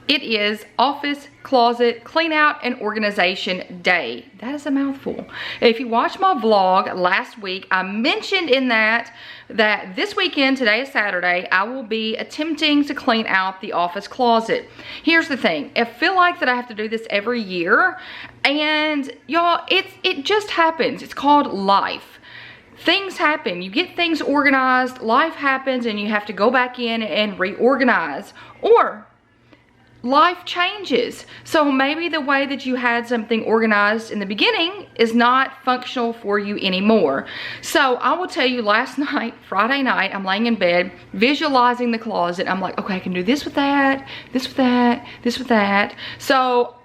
It is office closet clean out and organization day. That is a mouthful. If you watched my vlog last week, I mentioned in that this weekend, today is Saturday, I will be attempting to clean out the office closet. Here's the thing, I feel like that I have to do this every year, and y'all, it just happens. It's called life. Things happen, you get things organized, life happens, and you have to go back in and reorganize, or life changes. So maybe the way that you had something organized in the beginning is not functional for you anymore. So I will tell you, last night, Friday night, I'm laying in bed visualizing the closet. I'm like, okay, I can do this with that, this with that, this with that. So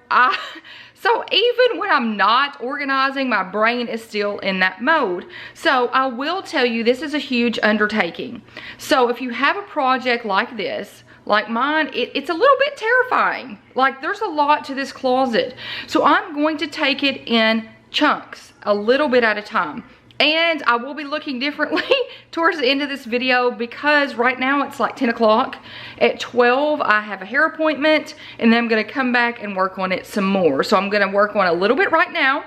even when I'm not organizing, my brain is still in that mode. So I will tell you, this is a huge undertaking. So if you have a project like this, like mine, it's a little bit terrifying. Like, there's a lot to this closet. So I'm going to take it in chunks, a little bit at a time. And I will be looking differently towards the end of this video, because right now it's like 10 o'clock. At 12, I have a hair appointment, and then I'm gonna come back and work on it some more. So I'm gonna work on a little bit right now,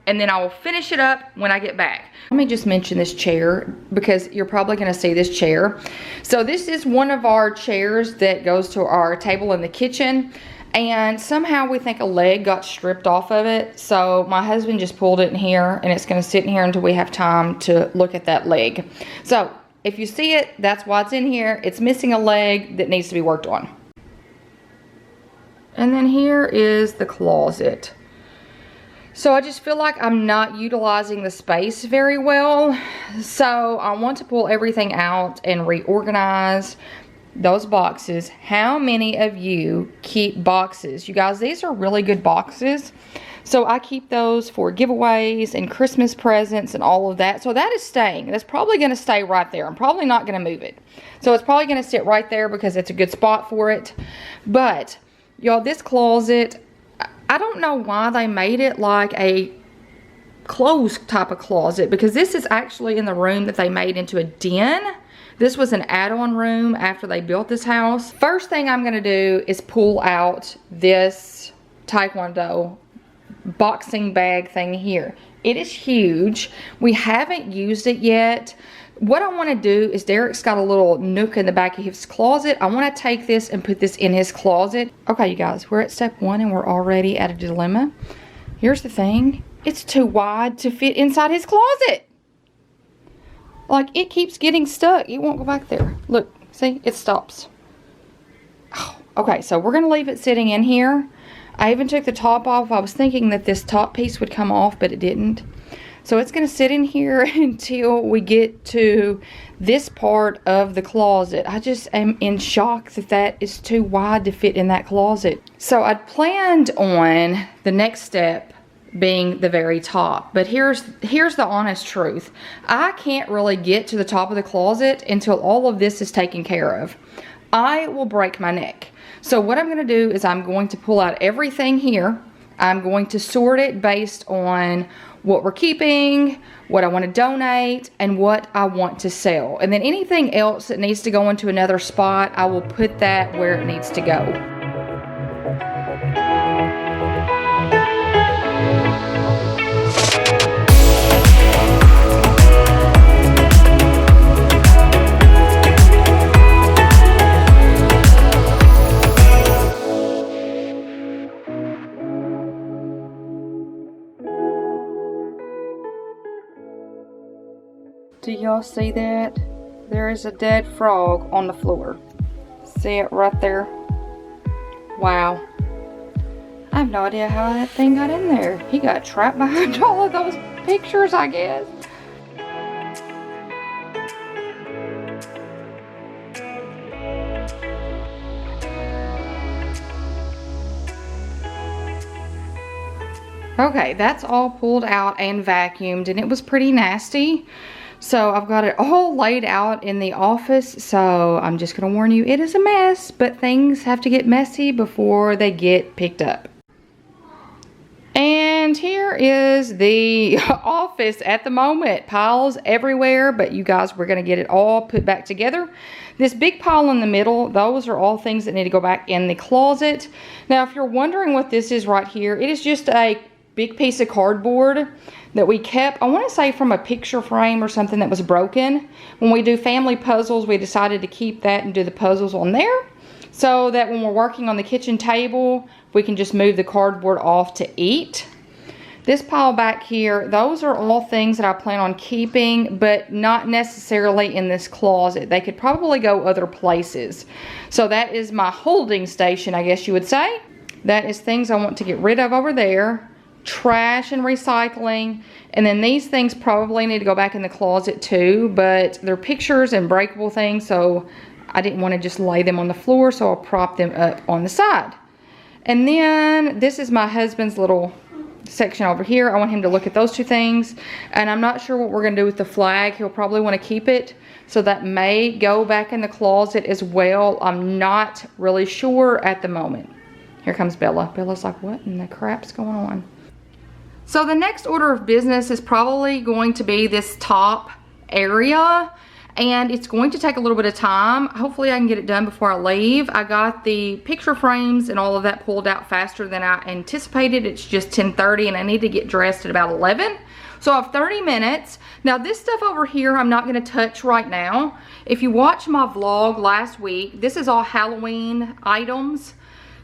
and then I will finish it up when I get back. Let me just mention this chair, because you're probably gonna see this chair. So this is one of our chairs that goes to our table in the kitchen, and somehow we think a leg got stripped off of it. So my husband just pulled it in here, and it's gonna sit in here until we have time to look at that leg. So if you see it, that's why it's in here. It's missing a leg that needs to be worked on. And then here is the closet. So I just feel like I'm not utilizing the space very well. So I want to pull everything out and reorganize those boxes. How many of you keep boxes? You guys, these are really good boxes. So I keep those for giveaways and Christmas presents and all of that. So that is staying. That's probably going to stay right there. I'm probably not going to move it. So it's probably going to sit right there because it's a good spot for it. But y'all, this closet, I don't know why they made it like a clothes type of closet, because this is actually in the room that they made into a den. This was an add-on room after they built this house. First thing I'm gonna do is pull out this Taekwondo boxing bag thing here. It is huge. We haven't used it yet. What I want to do is, Derek's got a little nook in the back of his closet. I want to take this and put this in his closet. Okay, you guys, we're at step 1 and we're already at a dilemma. Here's the thing. It's too wide to fit inside his closet. Like, it keeps getting stuck. It won't go back there. Look, see, it stops. Oh, okay, so we're going to leave it sitting in here. I even took the top off. I was thinking that this top piece would come off, but it didn't. So it's going to sit in here until we get to this part of the closet. I just am in shock that that is too wide to fit in that closet. So I'd planned on the next step being the very top. But here's the honest truth. I can't really get to the top of the closet until all of this is taken care of. I will break my neck. So what I'm going to do is I'm going to pull out everything here. I'm going to sort it based on what we're keeping, what I want to donate, and what I want to sell. And then anything else that needs to go into another spot, I will put that where it needs to go. Do y'all see that? There is a dead frog on the floor. See it right there? Wow. I have no idea how that thing got in there. He got trapped behind all of those pictures, I guess. Okay, that's all pulled out and vacuumed, and it was pretty nasty. So I've got it all laid out in the office, so I'm just gonna warn you, it is a mess, but things have to get messy before they get picked up. And And here is the office at the moment. Piles everywhere, but you guys, we're gonna get it all put back together. This big pile in the middle, those are all things that need to go back in the closet. Now, if you're wondering what this is right here, it is just a big piece of cardboard that we kept, I want to say from a picture frame or something that was broken. When we do family puzzles, we decided to keep that and do the puzzles on there, so that when we're working on the kitchen table, we can just move the cardboard off to eat. This pile back here, those are all things that I plan on keeping, but not necessarily in this closet. They could probably go other places. So that is my holding station, I guess you would say. That is things I want to get rid of over there. Trash and recycling. And then these things probably need to go back in the closet too, but they're pictures and breakable things, so I didn't want to just lay them on the floor, so I'll prop them up on the side. And then this is my husband's little section over here. I want him to look at those two things, and I'm not sure what we're going to do with the flag. He'll probably want to keep it, so that may go back in the closet as well. I'm not really sure at the moment. Here comes Bella. Bella's like, what in the crap's going on? So the next order of business is probably going to be this top area, and it's going to take a little bit of time. Hopefully I can get it done before I leave. I got the picture frames and all of that pulled out faster than I anticipated. It's just 10:30 and I need to get dressed at about 11. So I have 30 minutes. Now this stuff over here I'm not gonna touch right now. If you watched my vlog last week, this is all Halloween items.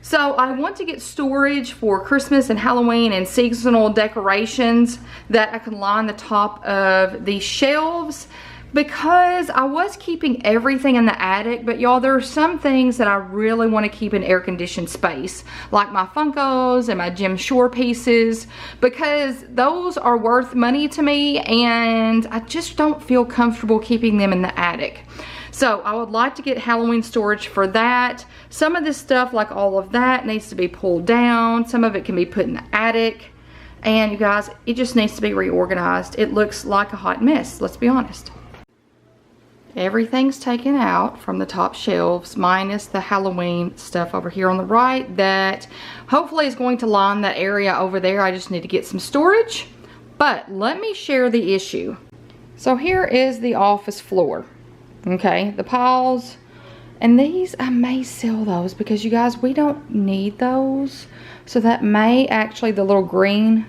So I want to get storage for Christmas and Halloween and seasonal decorations that I can line the top of these shelves, because I was keeping everything in the attic, but y'all, there are some things that I really want to keep in air-conditioned space, like my Funkos and my Jim Shore pieces, because those are worth money to me and I just don't feel comfortable keeping them in the attic. So I would like to get Halloween storage for that. Some of this stuff, like all of that, needs to be pulled down. Some of it can be put in the attic. And you guys, it just needs to be reorganized. It looks like a hot mess, let's be honest. Everything's taken out from the top shelves, minus the Halloween stuff over here on the right that hopefully is going to line that area over there. I just need to get some storage. But let me share the issue. So here is the office floor. Okay, the piles, and these, I may sell those because you guys, we don't need those. So that may actually, the little green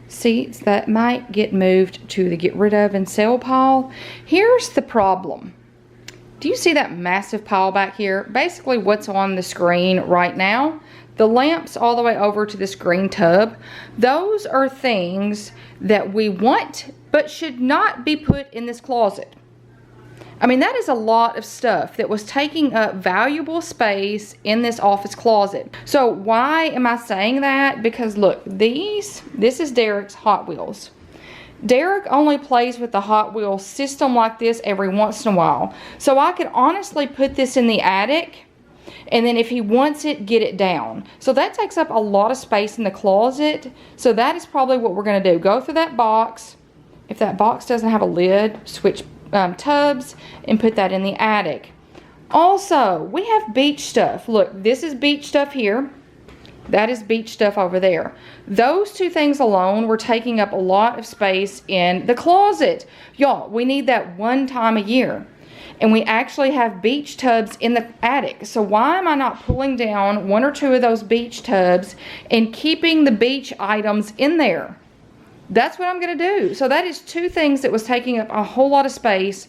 seats, that might get moved to the get rid of and sell pile. Here's the problem. Do you see that massive pile back here? Basically what's on the screen right now, the lamps all the way over to this green tub, those are things that we want but should not be put in this closet. I mean, that is a lot of stuff that was taking up valuable space in this office closet. So why am I saying that? Because look, this is Derek's Hot Wheels. Derek only plays with the Hot Wheels system like this every once in a while. So I could honestly put this in the attic, and then if he wants it, get it down. So that takes up a lot of space in the closet. So that is probably what we're gonna do. Go through that box. If that box doesn't have a lid, switch tubs and put that in the attic. Also, we have beach stuff. Look, this is beach stuff here. That is beach stuff over there. Those two things alone were taking up a lot of space in the closet. Y'all, we need that one time a year. And we actually have beach tubs in the attic. So why am I not pulling down one or two of those beach tubs and keeping the beach items in there? That's what I'm going to do. So that is two things that was taking up a whole lot of space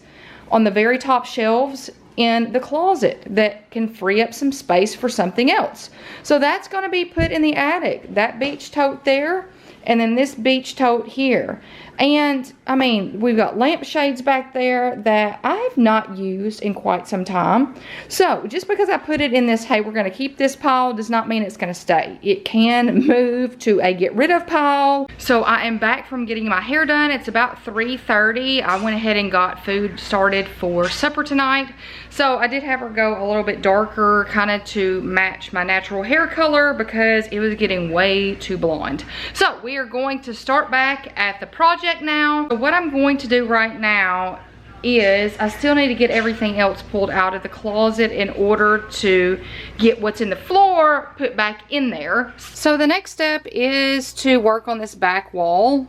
on the very top shelves in the closet that can free up some space for something else. So that's going to be put in the attic. That beach tote there, and then this beach tote here. And I mean, we've got lampshades back there that I've not used in quite some time. So just because I put it in this, hey, we're going to keep this pile, does not mean it's going to stay. It can move to a get rid of pile. So I am back from getting my hair done. It's about 3:30. I went ahead and got food started for supper tonight. So I did have her go a little bit darker, kind of to match my natural hair color, because it was getting way too blonde. So we are going to start back at the project now. So what I'm going to do right now is I still need to get everything else pulled out of the closet in order to get what's in the floor put back in there. So the next step is to work on this back wall.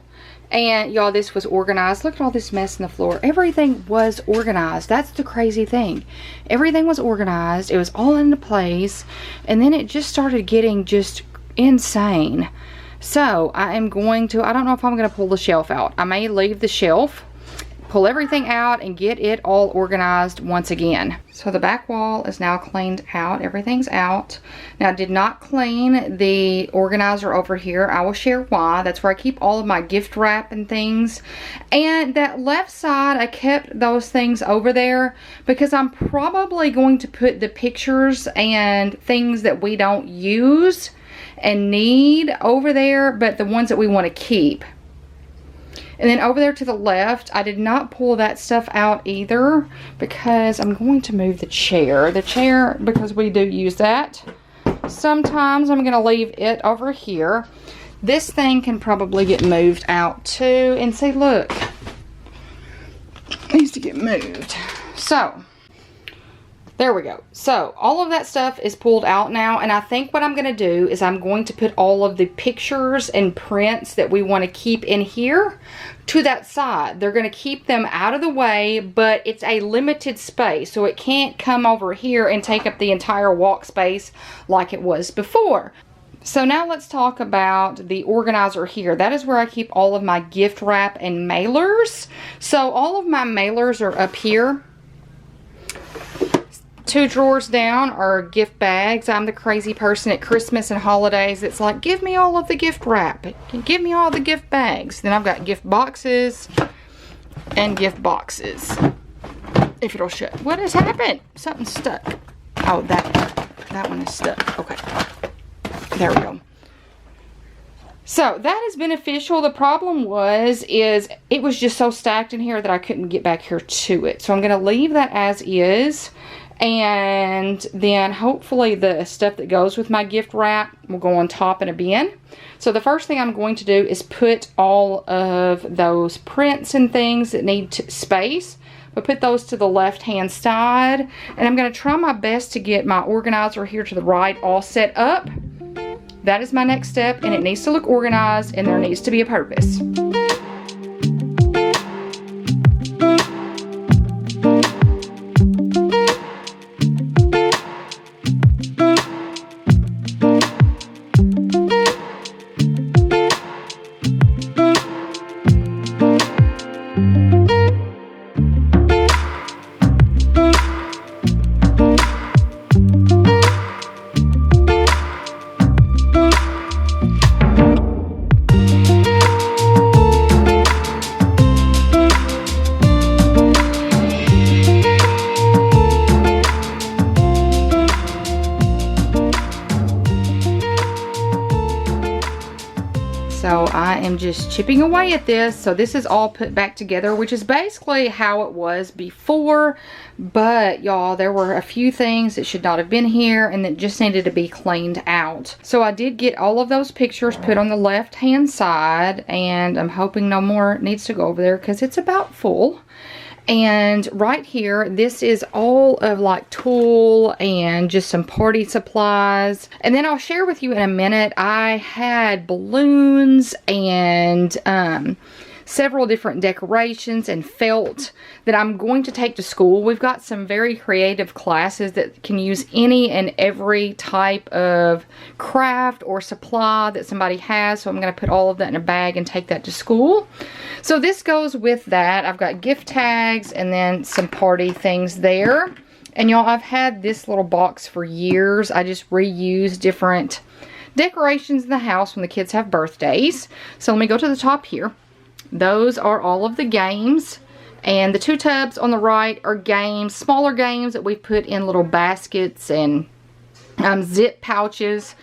And y'all, this was organized. Look at all this mess in the floor. Everything was organized. That's the crazy thing. Everything was organized. It was all into place. And then it just started getting just insane. So I am going to, I don't know if I'm going to pull the shelf out. I may leave the shelf, pull everything out, and get it all organized once again. So the back wall is now cleaned out. Everything's out. Now, I did not clean the organizer over here. I will share why. That's where I keep all of my gift wrap and things. And that left side, I kept those things over there because I'm probably going to put the pictures and things that we don't use and need over there, but the ones that we want to keep. And then over there to the left, I did not pull that stuff out either because I'm going to move the chair. The chair, because we do use that sometimes, I'm going to leave it over here. This thing can probably get moved out too. And see, look, it needs to get moved. So there we go. So all of that stuff is pulled out now, and I think what I'm going to do is I'm going to put all of the pictures and prints that we want to keep in here to that side. They're going to keep them out of the way, but it's a limited space, so it can't come over here and take up the entire walk space like it was before. So now let's talk about the organizer here. That is where I keep all of my gift wrap and mailers. So all of my mailers are up here. 2 drawers down are gift bags. I'm the crazy person at Christmas and holidays. It's like, give me all of the gift wrap. Give me all the gift bags. Then I've got gift boxes and gift boxes. If it'll shut. What has happened? Something's stuck. Oh, that one is stuck. Okay. There we go. So that is beneficial. The problem is it was just so stacked in here that I couldn't get back here to it. So I'm going to leave that as is. And then hopefully the stuff that goes with my gift wrap will go on top in a bin. So the first thing I'm going to do is put all of those prints and things that need space. But put those to the left hand side. And I'm going to try my best to get my organizer here to the right all set up. That is my next step, and it needs to look organized, and there needs to be a purpose. So I am just chipping away at this. So this is all put back together, which is basically how it was before. But y'all, there were a few things that should not have been here and that just needed to be cleaned out. So I did get all of those pictures put on the left hand side, and I'm hoping no more needs to go over there because it's about full. And right here, this is all of like tulle and just some party supplies. And then I'll share with you in a minute, I had balloons and several different decorations and felt that I'm going to take to school. We've got some very creative classes that can use any and every type of craft or supply that somebody has. So I'm going to put all of that in a bag and take that to school. So this goes with that. I've got gift tags and then some party things there. And y'all, I've had this little box for years. I just reuse different decorations in the house when the kids have birthdays. So let me go to the top here. Those are all of the games, and the 2 tubs on the right are games, smaller games that we put in little baskets and zip pouches.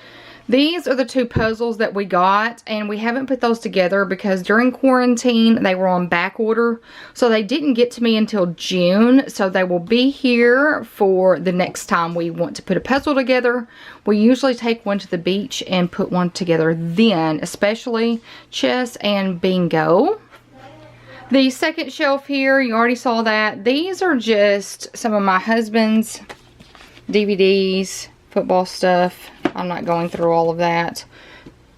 These are the 2 puzzles that we got, and we haven't put those together because during quarantine they were on back order, so they didn't get to me until June. So they will be here for the next time we want to put a puzzle together. We usually take one to the beach and put one together then, especially chess and bingo. The second shelf here, you already saw that. These are just some of my husband's DVDs, football stuff. I'm not going through all of that.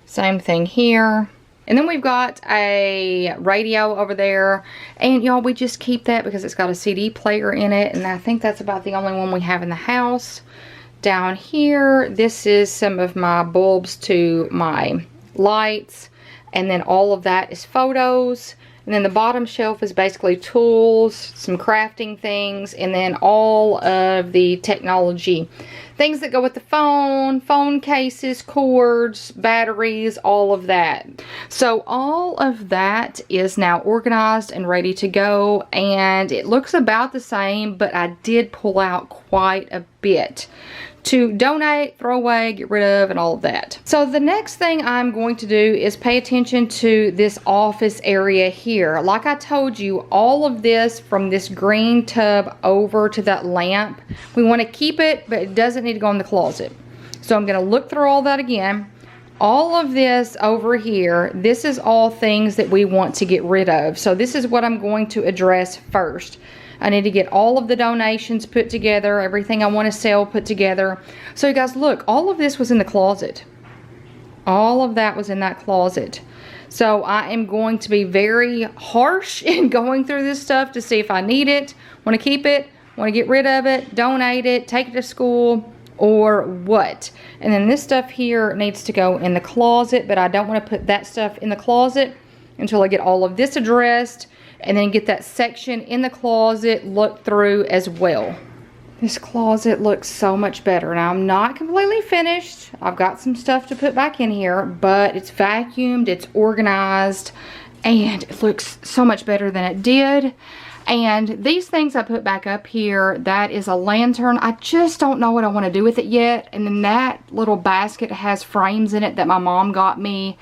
Same thing here. And then we've got a radio over there. And y'all, we just keep that because it's got a CD player in it. And I think that's about the only one we have in the house. Down here, this is some of my bulbs to my lights. And then all of that is photos. And then the bottom shelf is basically tools, some crafting things, and then all of the technology. Things that go with the phone cases, cords, batteries, all of that. So all of that is now organized and ready to go. And it looks about the same, but I did pull out quite a bit to donate, throw away, get rid of, and all of that. So the next thing I'm going to do is pay attention to this office area here. Like I told you, all of this from this green tub over to that lamp, we want to keep it, but it doesn't need to go in the closet. So I'm going to look through all that again. All of this over here, this is all things that we want to get rid of. So this is what I'm going to address first. I need to get all of the donations put together, everything I want to sell put together. So you guys, look, all of this was in the closet. All of that was in that closet. So I am going to be very harsh in going through this stuff to see if I need it, want to keep it, want to get rid of it, donate it, take it to school, or what. And then this stuff here needs to go in the closet, but I don't want to put that stuff in the closet until I get all of this addressed. And then get that section in the closet looked through as well. This closet looks so much better. Now, I'm not completely finished. I've got some stuff to put back in here, but it's vacuumed, it's organized, and it looks so much better than it did. And these things I put back up here, that is a lantern. I just don't know what I want to do with it yet. And then that little basket has frames in it that my mom got me.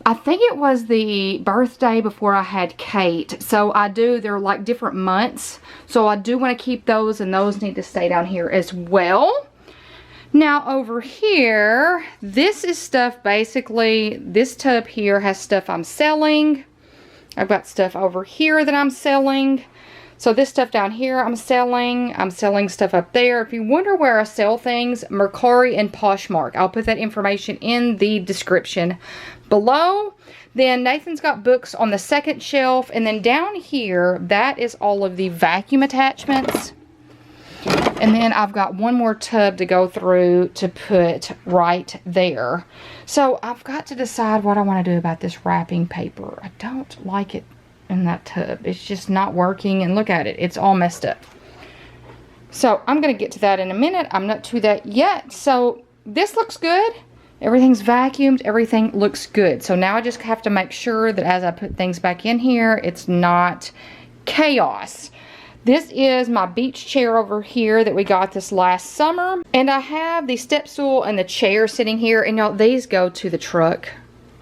I think it was the birthday before I had Kate. So they're like different months. So I do want to keep those, and those need to stay down here as well. Now over here, this is stuff basically, this tub here has stuff I'm selling. I've got stuff over here that I'm selling. So this stuff down here I'm selling stuff up there. If you wonder where I sell things, Mercari and Poshmark. I'll put that information in the description below. Then Nathan's got books on the second shelf, and then down here, that is all of the vacuum attachments. And then I've got one more tub to go through to put right there. So I've got to decide what I want to do about this wrapping paper. I don't like it in that tub. It's just not working, and look at it, it's all messed up. So I'm going to get to that in a minute. I'm not to that yet. So this looks good. Everything's vacuumed, everything looks good. So now I just have to make sure that as I put things back in here, it's not chaos. This is my beach chair over here that we got this last summer. And I have the step stool and the chair sitting here, and y'all, these go to the truck.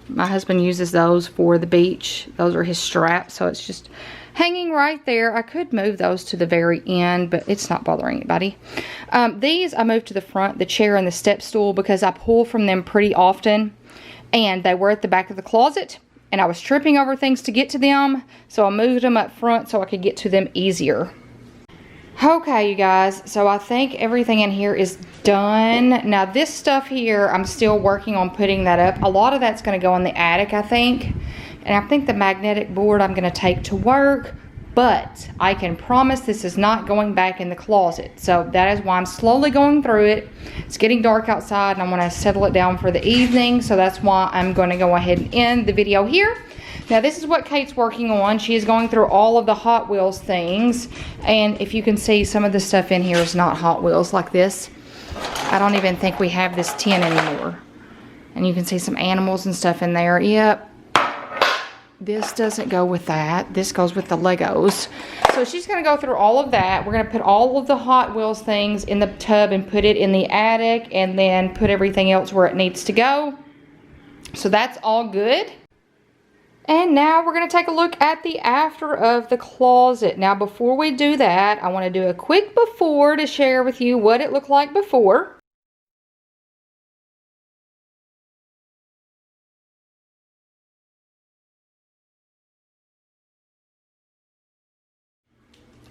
My husband uses those for the beach. Those are his straps, so it's just hanging right there. I could move those to the very end, but it's not bothering anybody. These I moved to the front, the chair and the step stool, because I pull from them pretty often, and they were at the back of the closet, and I was tripping over things to get to them, so I moved them up front so I could get to them easier. Okay, you guys, so I think everything in here is done. Now this stuff here, I'm still working on putting that up. A lot of that's going to go in the attic, I think. And I think the magnetic board I'm going to take to work. But I can promise this is not going back in the closet. So that is why I'm slowly going through it. It's getting dark outside, and I want to settle it down for the evening. So that's why I'm going to go ahead and end the video here. Now this is what Kate's working on. She is going through all of the Hot Wheels things. And if you can see, some of the stuff in here is not Hot Wheels, like this. I don't even think we have this tin anymore. And you can see some animals and stuff in there. Yep. This doesn't go with that. This goes with the Legos. So she's going to go through all of that. We're going to put all of the Hot Wheels things in the tub and put it in the attic, and then put everything else where it needs to go. So that's all good. And now we're going to take a look at the after of the closet. Now before we do that, I want to do a quick before to share with you what it looked like before.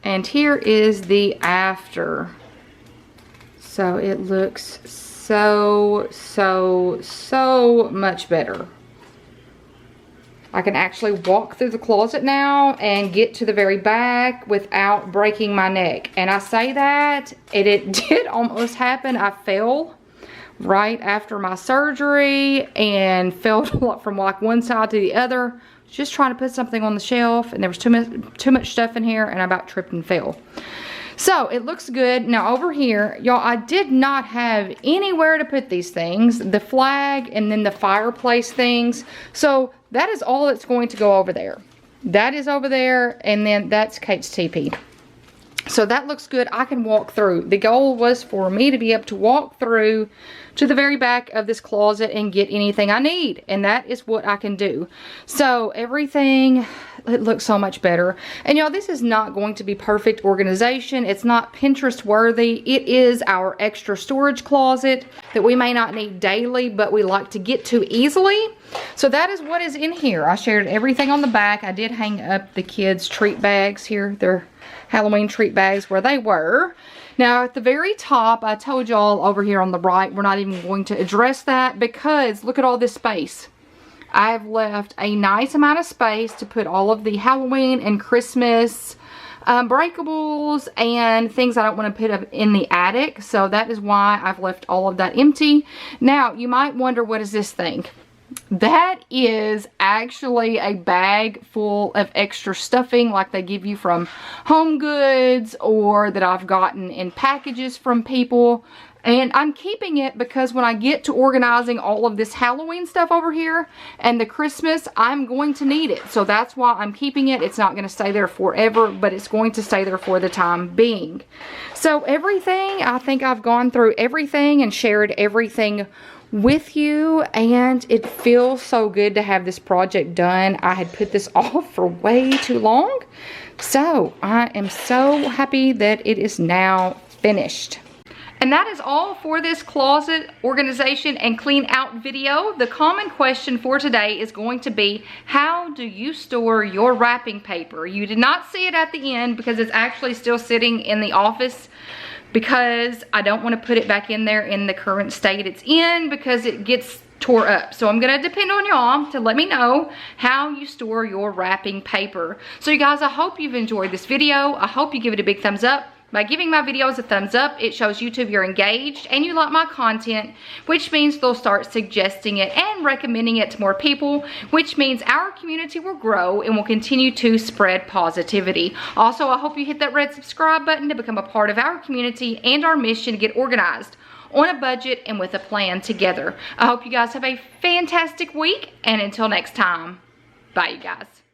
And here is the after. So it looks so much better. I can actually walk through the closet now and get to the very back without breaking my neck. And I say that, and it did almost happen. I fell right after my surgery and fell from like one side to the other. Just trying to put something on the shelf, and there was too much stuff in here, and I about tripped and fell. So it looks good. Now over here, y'all, I did not have anywhere to put these things, the flag and then the fireplace things. So that is all that's going to go over there. That is over there, and then that's Kate's teepee. So that looks good. I can walk through. The goal was for me to be able to walk through to the very back of this closet and get anything I need. And that is what I can do. So everything, it looks so much better. And y'all, this is not going to be perfect organization. It's not Pinterest worthy. It is our extra storage closet that we may not need daily, but we like to get to easily. So that is what is in here. I shared everything on the back. I did hang up the kids' treat bags here. They're Halloween treat bags where they were. Now at the very top, I told y'all over here on the right, we're not even going to address that because look at all this space. I've left a nice amount of space to put all of the Halloween and Christmas breakables and things I don't want to put up in the attic. So that is why I've left all of that empty. Now you might wonder, what is this thing? That is actually a bag full of extra stuffing like they give you from Home Goods or that I've gotten in packages from people. And I'm keeping it because when I get to organizing all of this Halloween stuff over here and the Christmas, I'm going to need it. So that's why I'm keeping it. It's not going to stay there forever, but it's going to stay there for the time being. So everything, I think I've gone through everything and shared everything with you, and it feels so good to have this project done. I had put this off for way too long, so I am so happy that it is now finished. And that is all for this closet organization and clean out video. The common question for today is going to be, how do you store your wrapping paper? You did not see it at the end because it's actually still sitting in the office, because I don't want to put it back in there in the current state it's in because it gets tore up. So I'm going to depend on y'all to let me know how you store your wrapping paper. So you guys, I hope you've enjoyed this video. I hope you give it a big thumbs up. By giving my videos a thumbs up, it shows YouTube you're engaged and you like my content, which means they'll start suggesting it and recommending it to more people, which means our community will grow and will continue to spread positivity. Also, I hope you hit that red subscribe button to become a part of our community and our mission to get organized on a budget and with a plan together. I hope you guys have a fantastic week, and until next time, bye you guys.